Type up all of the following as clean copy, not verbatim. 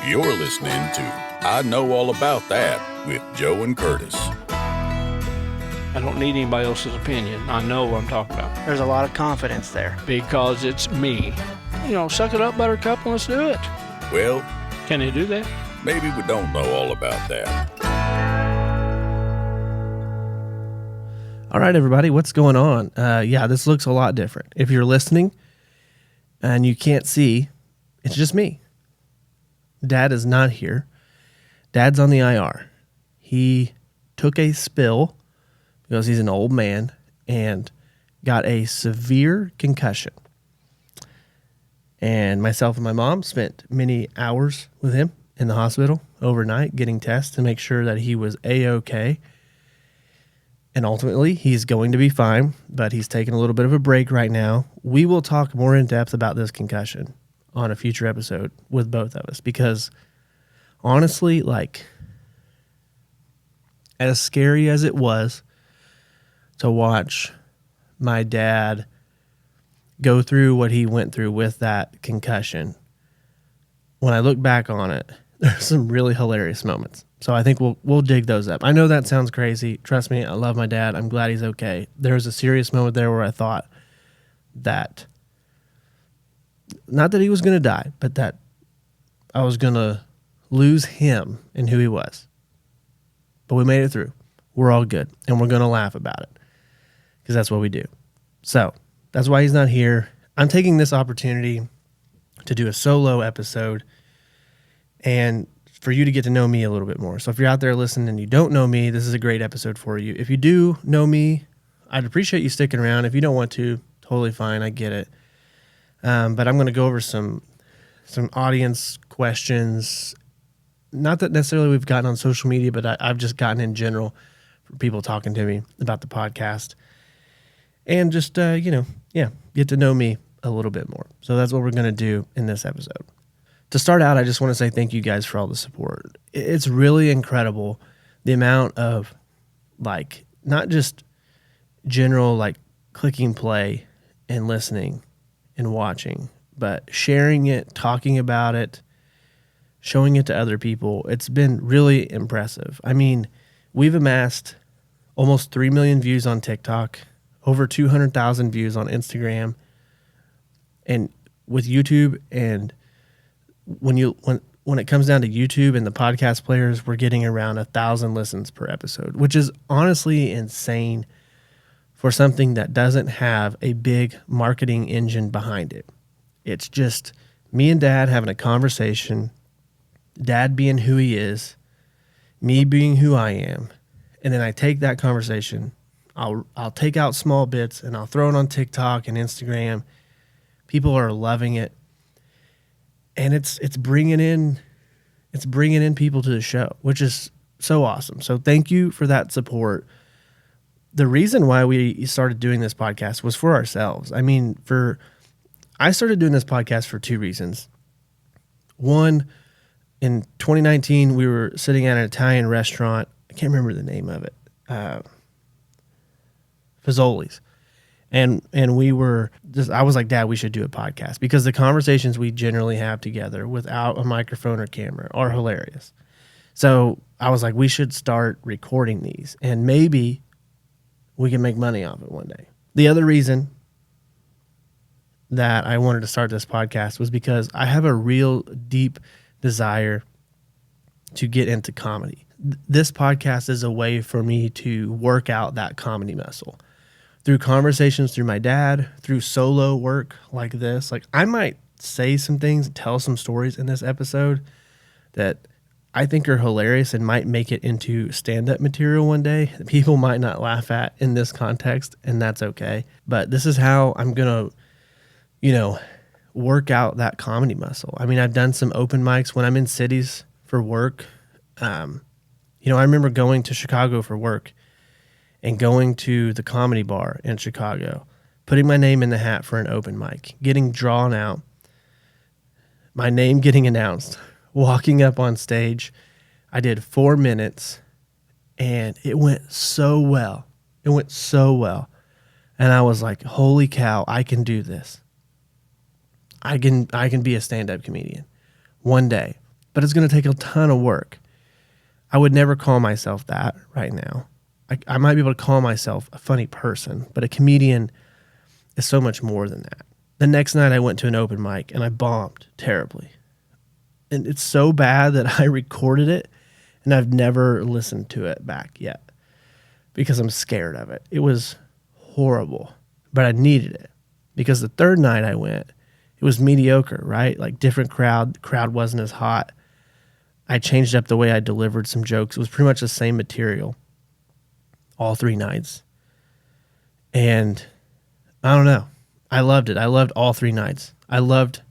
You're listening to I Know All About That with Joe and Curtis. I don't need anybody else's opinion. I know what I'm talking about. There's a lot of confidence there. Because it's me. Suck it up, buttercup, and let's do it. Well, can they do that? Maybe we don't know all about that. All right, everybody, what's going on? This looks a lot different. If you're listening and you can't see, it's just me. Dad is not here. Dad's on the IR. He took a spill because he's an old man and got a severe concussion. And myself and my mom spent many hours with him in the hospital overnight getting tests to make sure that he was A-OK. And ultimately, he's going to be fine, but he's taking a little bit of a break right now. We will talk more in depth about this concussion on a future episode with both of us because honestly, as scary as it was to watch my dad go through what he went through with that concussion, when I look back on it, there's some really hilarious moments. So I think we'll dig those up. I know that sounds crazy. Trust me, I love my dad. I'm glad he's okay. There was a serious moment there where I thought that, not that he was going to die, but that I was going to lose him and who he was. But we made it through. We're all good, and we're going to laugh about it because that's what we do. So that's why he's not here. I'm taking this opportunity to do a solo episode and for you to get to know me a little bit more. So if you're out there listening and you don't know me, this is a great episode for you. If you do know me, I'd appreciate you sticking around. If you don't want to, totally fine. I get it. But I'm going to go over some audience questions. Not that necessarily we've gotten on social media, but I've just gotten in general for people talking to me about the podcast. And just, get to know me a little bit more. So that's what we're going to do in this episode. To start out, I just want to say thank you guys for all the support. It's really incredible the amount of, not just general, clicking play and listening and watching, but sharing it, talking about it, showing it to other people. It's been really impressive. I mean, we've amassed almost 3 million views on TikTok, over 200,000 views on Instagram, and with YouTube. And when it comes down to YouTube and the podcast players, we're getting around 1,000 listens per episode, which is honestly insane for something that doesn't have a big marketing engine behind it. It's just me and Dad having a conversation, Dad being who he is, me being who I am, and then I take that conversation, I'll take out small bits and I'll throw it on TikTok and Instagram. People are loving it. And it's bringing in people to the show, which is so awesome. So thank you for that support. The reason why we started doing this podcast was for ourselves. I mean, I started doing this podcast for two reasons. One, in 2019, we were sitting at an Italian restaurant. I can't remember the name of it. Fazoli's. And we were just, I was like, Dad, we should do a podcast because the conversations we generally have together without a microphone or camera are hilarious. So I was like, we should start recording these and maybe we can make money off it one day. The other reason that I wanted to start this podcast was because I have a real deep desire to get into comedy. This podcast is a way for me to work out that comedy muscle. Through conversations through my dad, through solo work like this. I might say some things, tell some stories in this episode that I think are hilarious and might make it into stand-up material one day that people might not laugh at in this context, and that's okay. But this is how I'm going to, work out that comedy muscle. I mean, I've done some open mics when I'm in cities for work. I remember going to Chicago for work and going to the Comedy Bar in Chicago, putting my name in the hat for an open mic, getting drawn out, my name getting announced, walking up on stage. I did 4 minutes, and it went so well. And I was like, holy cow, I can do this. I can be a stand-up comedian one day. but it's going to take a ton of work. I would never call myself that right now. I might be able to call myself a funny person, but a comedian is so much more than that. The next night I went to an open mic and I bombed terribly. And it's so bad that I recorded it and I've never listened to it back yet because I'm scared of it. It was horrible, but I needed it because the third night I went, it was mediocre, right? Like different crowd. The crowd wasn't as hot. I changed up the way I delivered some jokes. It was pretty much the same material all 3 nights. And I don't know. I loved it. I loved all 3 nights. I loved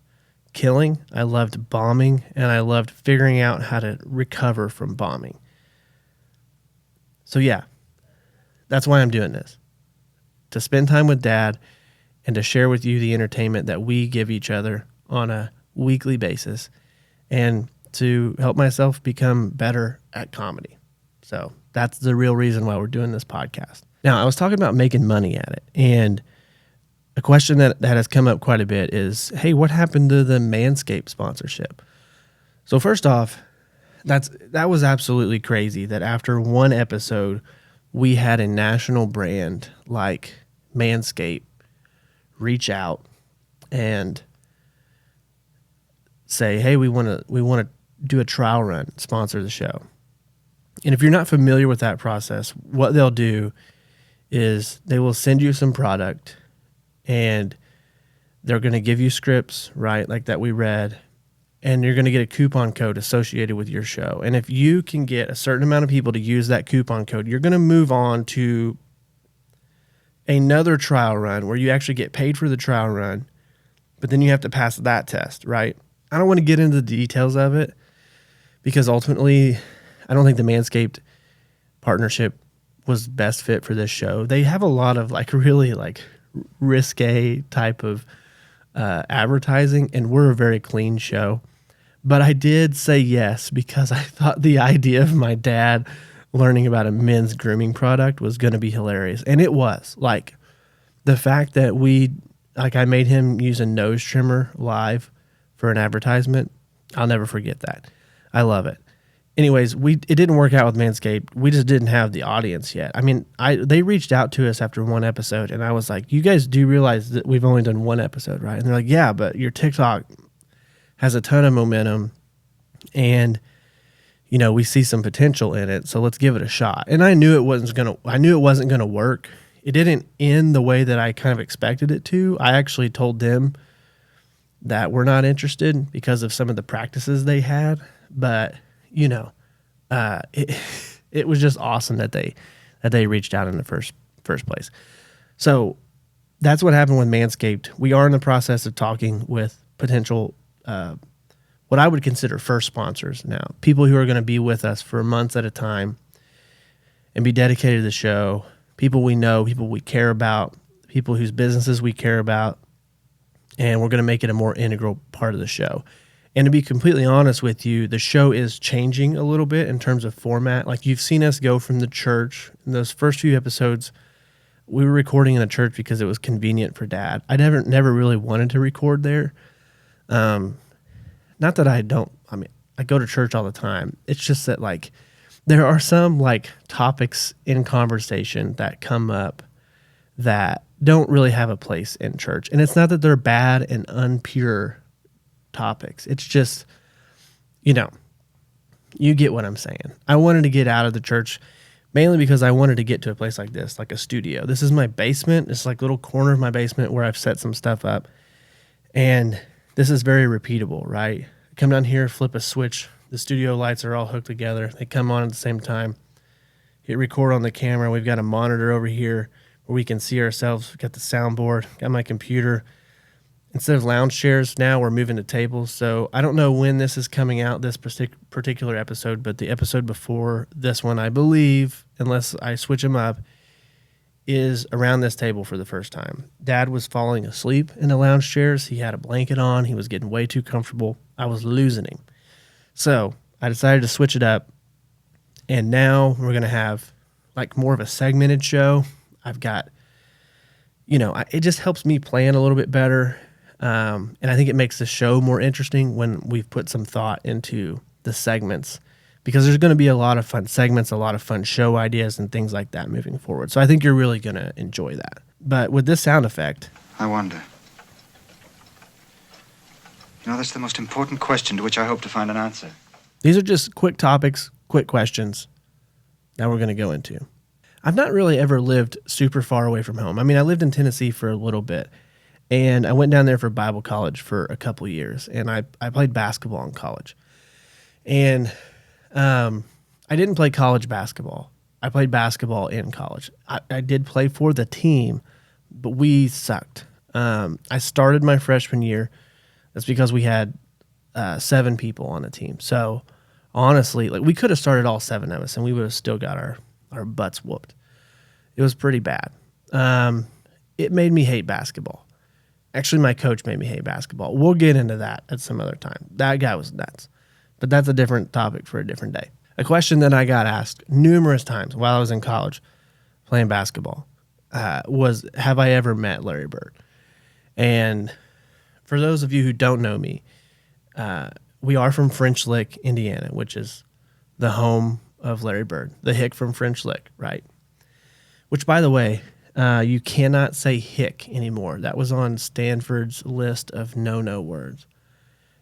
killing. I loved bombing. And I loved figuring out how to recover from bombing. So yeah, that's why I'm doing this. To spend time with Dad and to share with you the entertainment that we give each other on a weekly basis and to help myself become better at comedy. So that's the real reason why we're doing this podcast. Now, I was talking about making money at it, and a question that has come up quite a bit is, hey, what happened to the Manscaped sponsorship? So first off, that was absolutely crazy that after one episode, we had a national brand like Manscaped reach out and say, hey, we want to do a trial run, sponsor the show. And if you're not familiar with that process, what they'll do is they will send you some product and they're going to give you scripts, right, like that we read, and you're going to get a coupon code associated with your show. And if you can get a certain amount of people to use that coupon code, you're going to move on to another trial run where you actually get paid for the trial run, but then you have to pass that test, right? I don't want to get into the details of it because ultimately I don't think the Manscaped partnership was best fit for this show. They have a lot of like really like risque type of advertising, and we're a very clean show. But I did say yes because I thought the idea of my dad learning about a men's grooming product was going to be hilarious. And it was. Like the fact that I made him use a nose trimmer live for an advertisement, I'll never forget that. I love it. Anyways, it didn't work out with Manscaped. We just didn't have the audience yet. I mean, they reached out to us after one episode, and I was like, you guys do realize that we've only done one episode, right? And they're like, yeah, but your TikTok has a ton of momentum, and you know, we see some potential in it, so let's give it a shot. And I knew it wasn't gonna work. It didn't end the way that I kind of expected it to. I actually told them that we're not interested because of some of the practices they had, but you know, it was just awesome that they reached out in the first place. So that's what happened with Manscaped. We are in the process of talking with potential, what I would consider first sponsors now, people who are going to be with us for months at a time and be dedicated to the show, people we know, people we care about, people whose businesses we care about, and we're going to make it a more integral part of the show. And to be completely honest with you, the show is changing a little bit in terms of format. Like you've seen us go from the church. In those first few episodes, we were recording in a church because it was convenient for Dad. I never really wanted to record there. Not that I don't. I mean, I go to church all the time. It's just that like there are some like topics in conversation that come up that don't really have a place in church. And it's not that they're bad and unpure topics. It's just, you know, you get what I'm saying. I wanted to get out of the church mainly because I wanted to get to a place like this, like a studio. This is my basement. It's like a little corner of my basement where I've set some stuff up. And this is very repeatable, right? Come down here, flip a switch. The studio lights are all hooked together. They come on at the same time. Hit record on the camera. We've got a monitor over here where we can see ourselves. We've got the soundboard, got my computer. Instead of lounge chairs, now we're moving to tables. So I don't know when this is coming out, this particular episode, but the episode before this one, I believe, unless I switch them up, is around this table for the first time. Dad was falling asleep in the lounge chairs. He had a blanket on. He was getting way too comfortable. I was losing him. So I decided to switch it up. And now we're going to have like more of a segmented show. I've got, you know, it just helps me plan a little bit better. And I think it makes the show more interesting when we've put some thought into the segments, because there's going to be a lot of fun segments, a lot of fun show ideas and things like that moving forward. So I think you're really going to enjoy that. But with this sound effect, I wonder. You know, that's the most important question to which I hope to find an answer. these are just quick topics, quick questions that we're going to go into. I've not really ever lived super far away from home. I mean, I lived in Tennessee for a little bit, and I went down there for Bible college for a couple years, and I played basketball in college. And I didn't play college basketball. I played basketball in college. I did play for the team, but we sucked. I started my freshman year. That's because we had 7 people on the team. So honestly, like, we could have started all 7 of us, and we would have still got our butts whooped. It was pretty bad. It made me hate basketball. Actually, my coach made me hate basketball. We'll get into that at some other time. That guy was nuts. But that's a different topic for a different day. A question that I got asked numerous times while I was in college playing basketball was, have I ever met Larry Bird? And for those of you who don't know me, we are from French Lick, Indiana, which is the home of Larry Bird, the hick from French Lick, right? Which, by the way, you cannot say hick anymore. That was on Stanford's list of no-no words.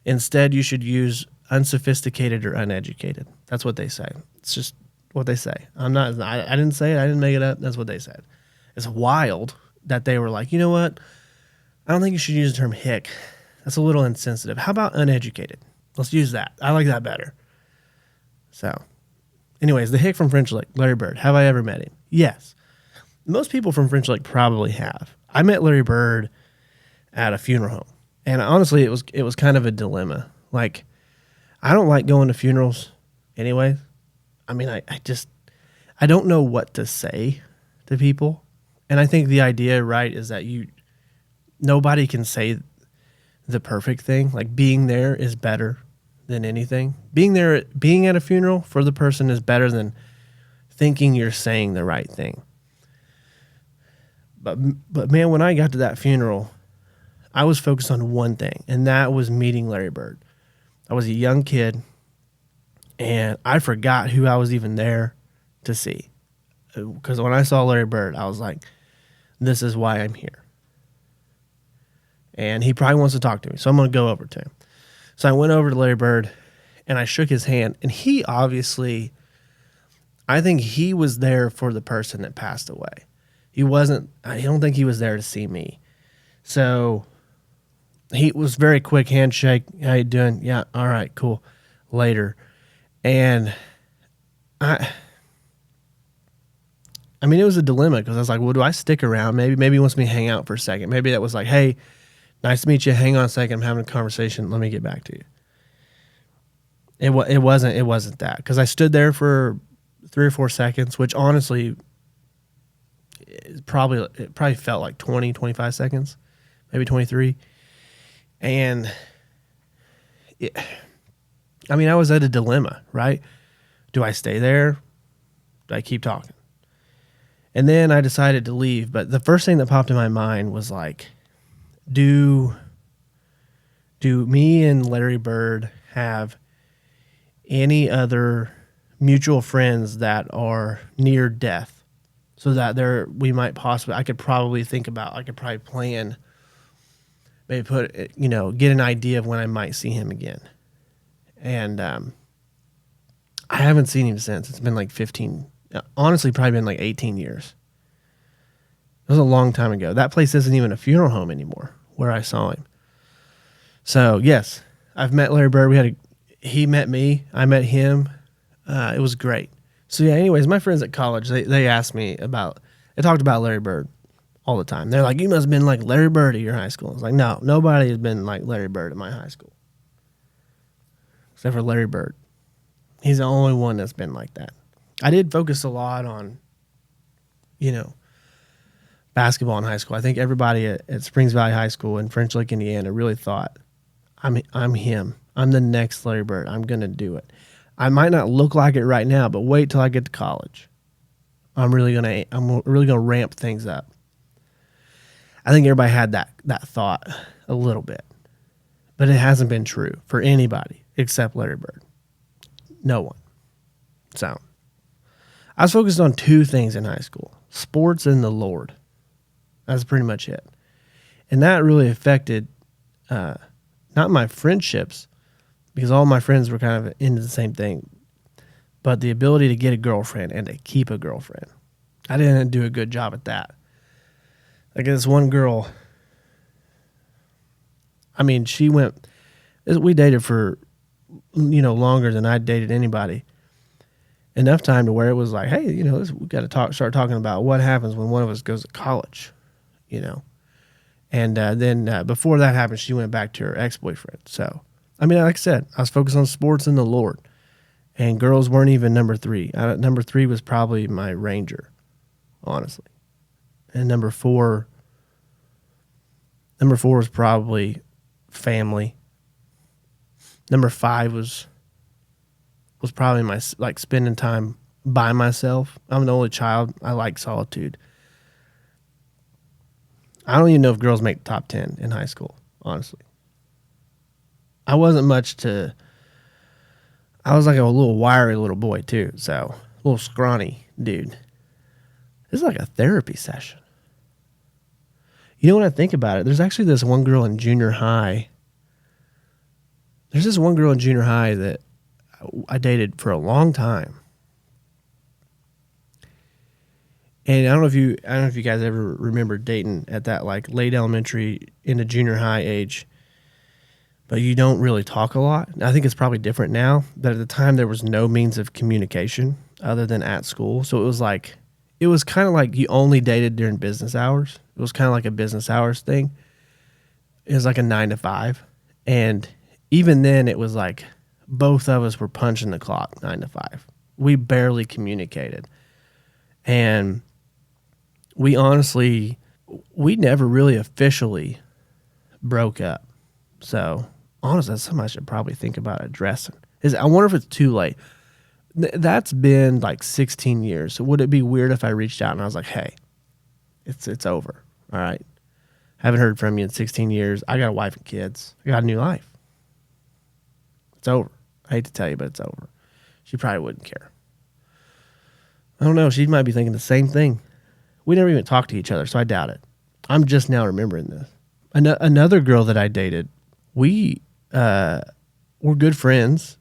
Instead, you should use unsophisticated or uneducated. That's what they say. It's just what they say. I didn't say it. I didn't make it up. That's what they said. It's wild that they were like, you know what? I don't think you should use the term hick. That's a little insensitive. How about uneducated? Let's use that. I like that better. So, anyways, the hick from French Lick, Larry Bird. Have I ever met him? Yes. Most people from French Lick probably have. I met Larry Bird at a funeral home. And honestly, it was kind of a dilemma. Like, I don't like going to funerals anyway. I mean, I don't know what to say to people. And I think the idea, right, is that nobody can say the perfect thing. Like, being there is better than anything. Being at a funeral for the person is better than thinking you're saying the right thing. But man, when I got to that funeral, I was focused on one thing, and that was meeting Larry Bird. I was a young kid, and I forgot who I was even there to see. Because when I saw Larry Bird, I was like, this is why I'm here. And he probably wants to talk to me, so I'm going to go over to him. So I went over to Larry Bird, and I shook his hand, and he obviously, I think he was there for the person that passed away. I don't think he was there to see me. So he was very quick handshake. How you doing? Yeah, all right, cool. Later. And I mean, it was a dilemma because I was like, well, do I stick around? Maybe he wants me to hang out for a second. Maybe that was like, hey, nice to meet you. Hang on a second. I'm having a conversation. Let me get back to you. It wasn't that, because I stood there for 3 or 4 seconds, which honestly, it probably felt like 20, 25 seconds, maybe 23. And I was at a dilemma, right? Do I stay there? Do I keep talking? And then I decided to leave. But the first thing that popped in my mind was like, do me and Larry Bird have any other mutual friends that are near death? So that I could probably plan, maybe get an idea of when I might see him again. And I haven't seen him since. It's been like 15, honestly, probably been like 18 years. It was a long time ago. That place isn't even a funeral home anymore where I saw him. So yes, I've met Larry Bird. He met me. I met him. It was great. So yeah, anyways, my friends at college, they asked me they talked about Larry Bird all the time. They're like, you must have been like Larry Bird at your high school. I was like, no, nobody has been like Larry Bird at my high school. Except for Larry Bird. He's the only one that's been like that. I did focus a lot on, basketball in high school. I think everybody at Springs Valley High School in French Lick, Indiana really thought, I'm him. I'm the next Larry Bird. I'm going to do it. I might not look like it right now, but wait till I get to college. I'm really gonna ramp things up. I think everybody had that thought a little bit, but it hasn't been true for anybody except Larry Bird. No one. So I was focused on two things in high school: sports and the Lord. That's pretty much it. And that really affected not my friendships, because all my friends were kind of into the same thing, but the ability to get a girlfriend and to keep a girlfriend. I didn't do a good job at that. Like this one girl, I mean, we dated for, longer than I dated anybody. Enough time to where it was like, hey, we got to start talking about what happens when one of us goes to college, And then before that happened, she went back to her ex-boyfriend. So, I mean, like I said, I was focused on sports and the Lord. And girls weren't even number 3. Number 3 was probably my Ranger, honestly. And number 4 was probably family. Number 5 was probably my, like, spending time by myself. I'm the only child. I like solitude. I don't even know if girls make the top 10 in high school, honestly. I wasn't much to... I was like a little wiry little boy, too. So, a little scrawny dude. This is like a therapy session. When I think about it, there's actually this one girl in junior high. There's this one girl in junior high that I dated for a long time. And I don't know if you guys ever remember dating at that like late elementary into junior high age, but you don't really talk a lot. I think it's probably different now, but at the time there was no means of communication other than at school. So it was kind of like you only dated during business hours. It was kind of like a business hours thing. It was like a 9 to 5. And even then it was like both of us were punching the clock 9 to 5. We barely communicated. And we never really officially broke up. So honestly, that's something I should probably think about addressing. I wonder if it's too late. That's been like 16 years. So would it be weird if I reached out and I was like, hey, it's over. All right. Haven't heard from you in 16 years. I got a wife and kids. I got a new life. It's over. I hate to tell you, but it's over. She probably wouldn't care. I don't know. She might be thinking the same thing. We never even talked to each other, so I doubt it. I'm just now remembering this. Another girl that I dated, we were good friends,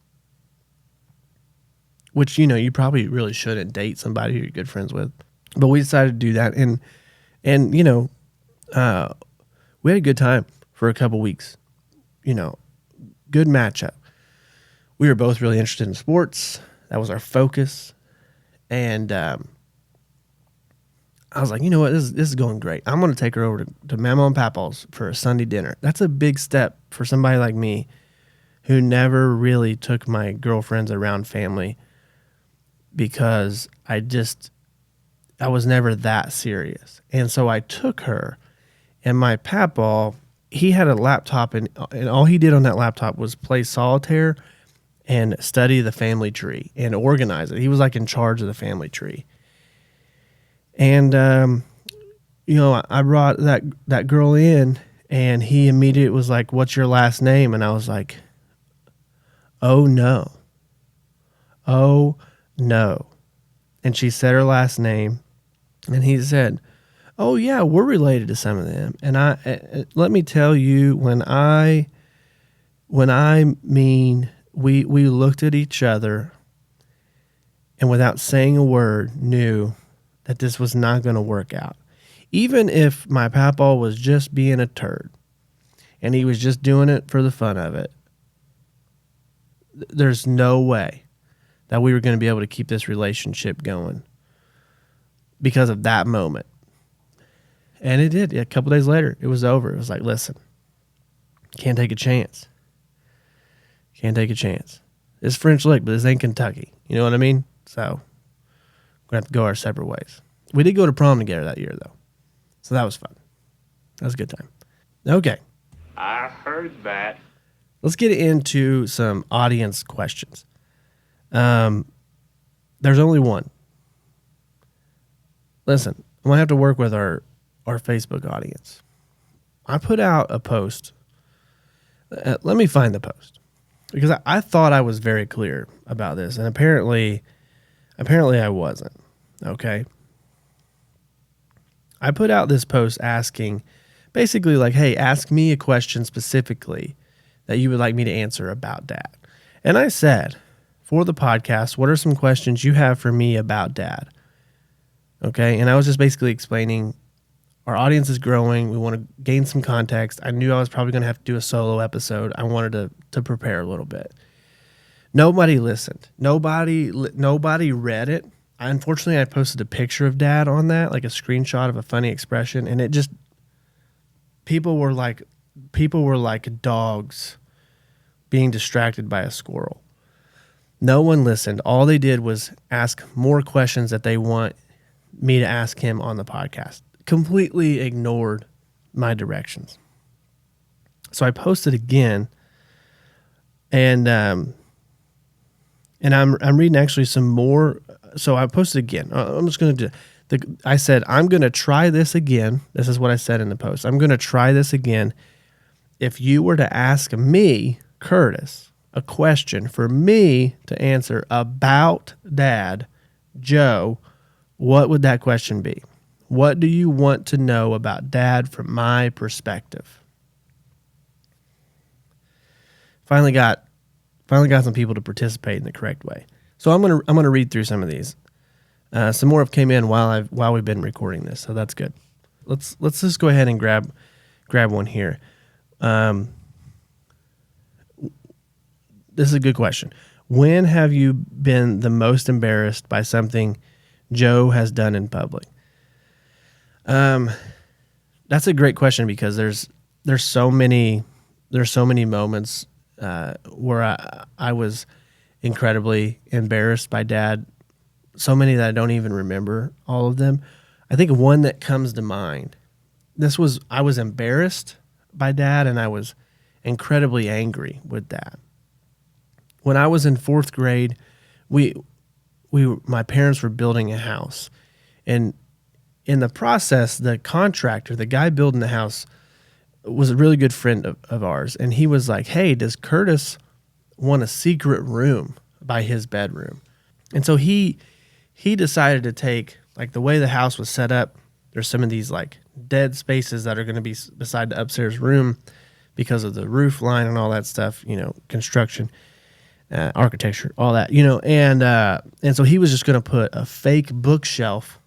which, you probably really shouldn't date somebody who you're good friends with. But we decided to do that, and we had a good time for a couple weeks. Good matchup. We were both really interested in sports. That was our focus. And I was like, you know what, this is going great. I'm going to take her over to Mama and Papa's for a Sunday dinner. That's a big step for somebody like me who never really took my girlfriends around family because I was never that serious. And so I took her, and my Papa, he had a laptop, and all he did on that laptop was play solitaire and study the family tree and organize it. He was like in charge of the family tree. And, I brought that girl in, and he immediately was like, what's your last name? And I was like, oh no. Oh no. And she said her last name, and he said, oh yeah, we're related to some of them. And let me tell you, when I mean, we looked at each other and without saying a word knew that this was not going to work out. Even if my papa was just being a turd and he was just doing it for the fun of it, there's no way that we were going to be able to keep this relationship going because of that moment. And it did. A couple days later, it was over. It was like, listen, can't take a chance. Can't take a chance. It's French Lick, but this ain't Kentucky. You know what I mean? So we're going to have to go our separate ways. We did go to prom together that year, though. So that was fun. That was a good time. Okay. I heard that. Let's get into some audience questions. There's only one. Listen, I'm going to have to work with our Facebook audience. I put out a post. Let me find the post. because I thought I was very clear about this, and apparently I wasn't. Okay. I put out this post asking, basically like, hey, ask me a question specifically that you would like me to answer about Dad. And I said, for the podcast, what are some questions you have for me about Dad? Okay. And I was just basically explaining our audience is growing. We want to gain some context. I knew I was probably going to have to do a solo episode. I wanted to prepare a little bit. Nobody listened. Nobody read it. Unfortunately, I posted a picture of Dad on that, like a screenshot of a funny expression, and it just people were like dogs being distracted by a squirrel. No one listened. All they did was ask more questions that they want me to ask him on the podcast. Completely ignored my directions. So I posted again, and I'm reading actually some more. So I posted again. I'm just going to do. I said I'm going to try this again. This is what I said in the post. I'm going to try this again. If you were to ask me, Curtis, a question for me to answer about Dad, Joe, what would that question be? What do you want to know about Dad from my perspective? Finally got some people to participate in the correct way. So I'm gonna read through some of these. Some more have came in while we've been recording this, so that's good. Let's just go ahead and grab one here. This is a good question. When have you been the most embarrassed by something Joe has done in public? That's a great question because there's so many moments where I was incredibly embarrassed by Dad. So many that I don't even remember all of them. I think one that comes to mind. I was embarrassed by Dad, and I was incredibly angry with Dad. When I was in 4th grade, my parents were building a house, and in the process, the contractor, the guy building the house, was a really good friend of ours, and he was like, "Hey, does Curtis want a secret room by his bedroom?" And so he decided to take, like, the way the house was set up. There's some of these like dead spaces that are going to be beside the upstairs room because of the roof line and all that stuff, construction. Architecture, all that, and so he was just going to put a fake bookshelf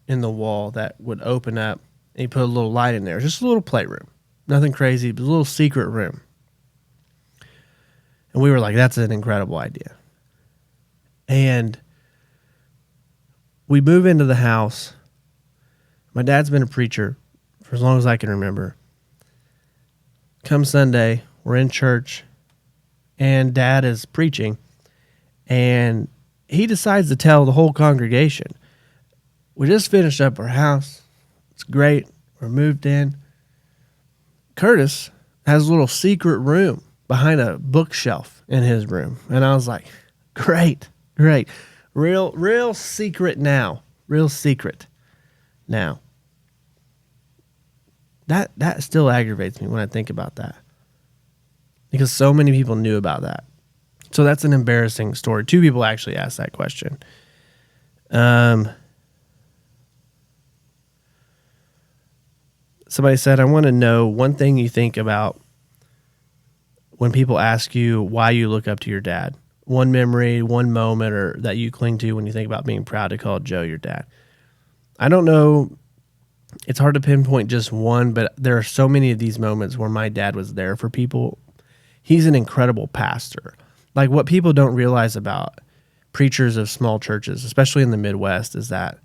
in the wall that would open up, and he put a little light in there, just a little playroom, nothing crazy, but a little secret room. And we were like, that's an incredible idea. And we move into the house. My dad's been a preacher for as long as I can remember. Come Sunday, we're in church, and Dad is preaching, and he decides to tell the whole congregation, we just finished up our house. It's great. We're moved in. Curtis has a little secret room behind a bookshelf in his room. And I was like, great. Real secret now. Real secret now. That still aggravates me when I think about that, because so many people knew about that. So that's an embarrassing story. 2 people actually asked that question. Somebody said, I want to know one thing you think about when people ask you why you look up to your dad. One memory, one moment, or that you cling to when you think about being proud to call Joe your dad. I don't know. It's hard to pinpoint just one, but there are so many of these moments where my dad was there for people. He's an incredible pastor. Like, what people don't realize about preachers of small churches, especially in the Midwest, is that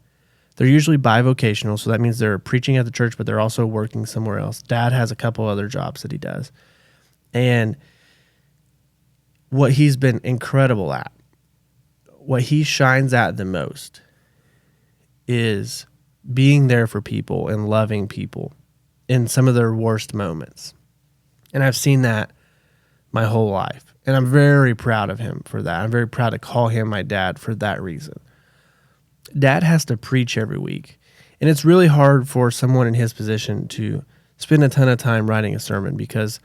they're usually bivocational. So that means they're preaching at the church, but they're also working somewhere else. Dad has a couple other jobs that he does. And what he's been incredible at, what he shines at the most, is being there for people and loving people in some of their worst moments. And I've seen that my whole life. And I'm very proud of him for that. I'm very proud to call him my dad for that reason. Dad has to preach every week. And it's really hard for someone in his position to spend a ton of time writing a sermon, because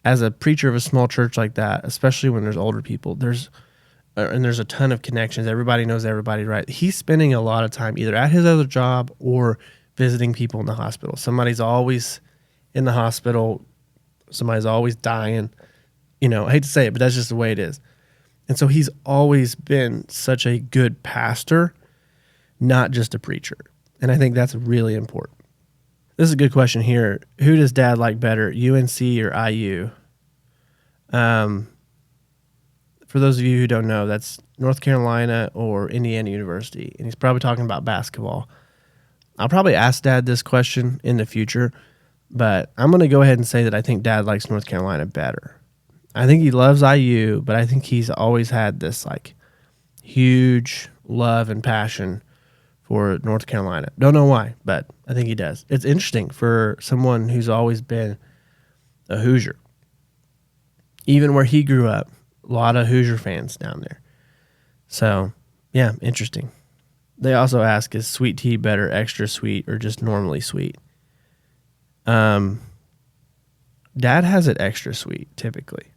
as a preacher of a small church like that, especially when there's older people, there's a ton of connections. Everybody knows everybody, right? He's spending a lot of time either at his other job or visiting people in the hospital. Somebody's always in the hospital. Somebody's always dying. You know, I hate to say it, but that's just the way it is. And so he's always been such a good pastor, not just a preacher. And I think that's really important. This is a good question here. Who does Dad like better, UNC or IU? For those of you who don't know, that's North Carolina or Indiana University. And he's probably talking about basketball. I'll probably ask Dad this question in the future, but I'm going to go ahead and say that I think Dad likes North Carolina better. I think he loves IU, but I think he's always had this like huge love and passion for North Carolina. Don't know why, but I think he does. It's interesting for someone who's always been a Hoosier. Even where he grew up, a lot of Hoosier fans down there. So, yeah, interesting. They also ask, is sweet tea better extra sweet or just normally sweet? Dad has it extra sweet, typically,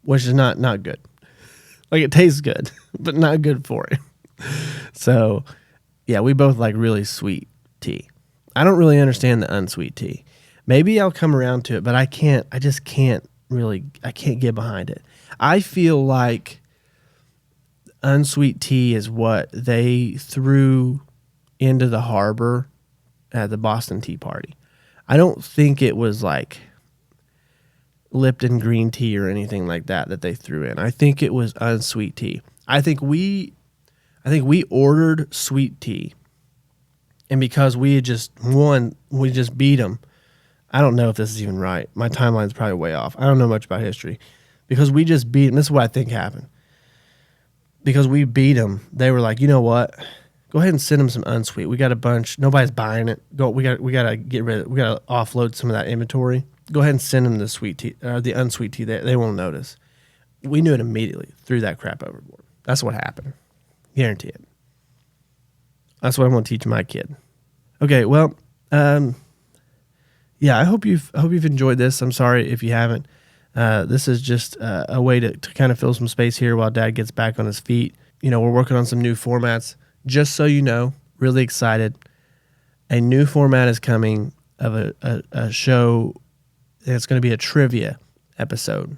which is not good. Like, it tastes good, but not good for him. So, yeah, we both like really sweet tea. I don't really understand the unsweet tea. Maybe I'll come around to it, but I can't get behind it. I feel like unsweet tea is what they threw into the harbor at the Boston Tea Party. I don't think it was like Lipton green tea or anything like that they threw in. I think it was unsweet tea. I think we ordered sweet tea, and because we had just won, we just beat them. I don't know if this is even right. My timeline's probably way off. I don't know much about history. Because we just beat them. This is what I think happened. Because we beat them, they were like, you know what? Go ahead and send them some unsweet. We got a bunch. Nobody's buying it. We got to get rid of it. We got to offload some of that inventory. Go ahead and send them the sweet tea, or the unsweet tea. They won't notice. We knew it immediately. Threw that crap overboard. That's what happened. Guarantee it. That's what I'm going to teach my kid. Okay, well, yeah, I hope you've enjoyed this. I'm sorry if you haven't. This is just a way to kind of fill some space here while Dad gets back on his feet. You know, we're working on some new formats. Just so you know, really excited. A new format is coming of a show. It's going to be a trivia episode.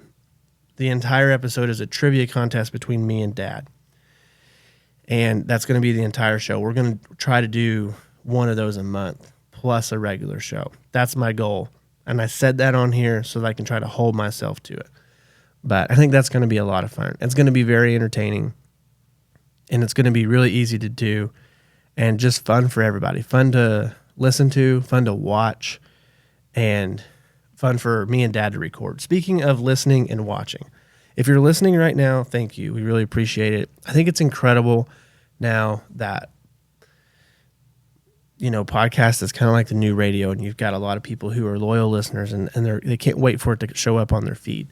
The entire episode is a trivia contest between me and Dad. And that's going to be the entire show. We're going to try to do one of those a month, plus a regular show. That's my goal. And I said that on here so that I can try to hold myself to it. But I think that's going to be a lot of fun. It's going to be very entertaining. And it's going to be really easy to do. And just fun for everybody. Fun to listen to, fun to watch, and fun for me and Dad to record. Speaking of listening and watching, if you're listening right now, thank you. We really appreciate it. I think it's incredible now that, you know, podcast is kind of like the new radio, and you've got a lot of people who are loyal listeners, and they can't wait for it to show up on their feed.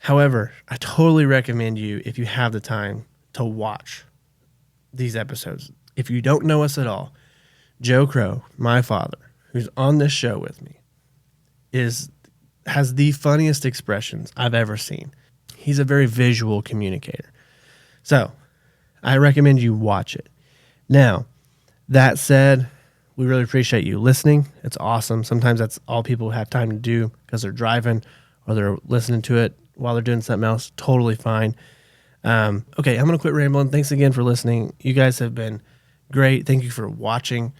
However, I totally recommend you, if you have the time, to watch these episodes. If you don't know us at all, Joe Crow, my father, who's on this show with me, has the funniest expressions I've ever seen. He's a very visual communicator. So I recommend you watch it. Now, that said, we really appreciate you listening. It's awesome. Sometimes that's all people have time to do because they're driving or they're listening to it while they're doing something else. Totally fine. Okay, I'm going to quit rambling. Thanks again for listening. You guys have been great. Thank you for watching.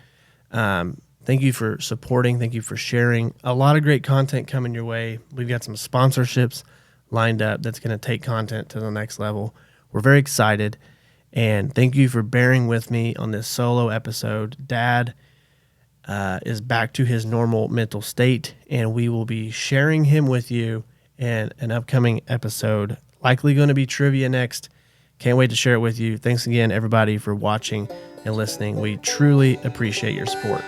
Thank you for supporting. Thank you for sharing. A lot of great content coming your way. We've got some sponsorships lined up that's going to take content to the next level. We're very excited. And thank you for bearing with me on this solo episode. Dad is back to his normal mental state, and we will be sharing him with you in an upcoming episode. Likely going to be trivia next. Can't wait to share it with you. Thanks again, everybody, for watching and listening. We truly appreciate your support.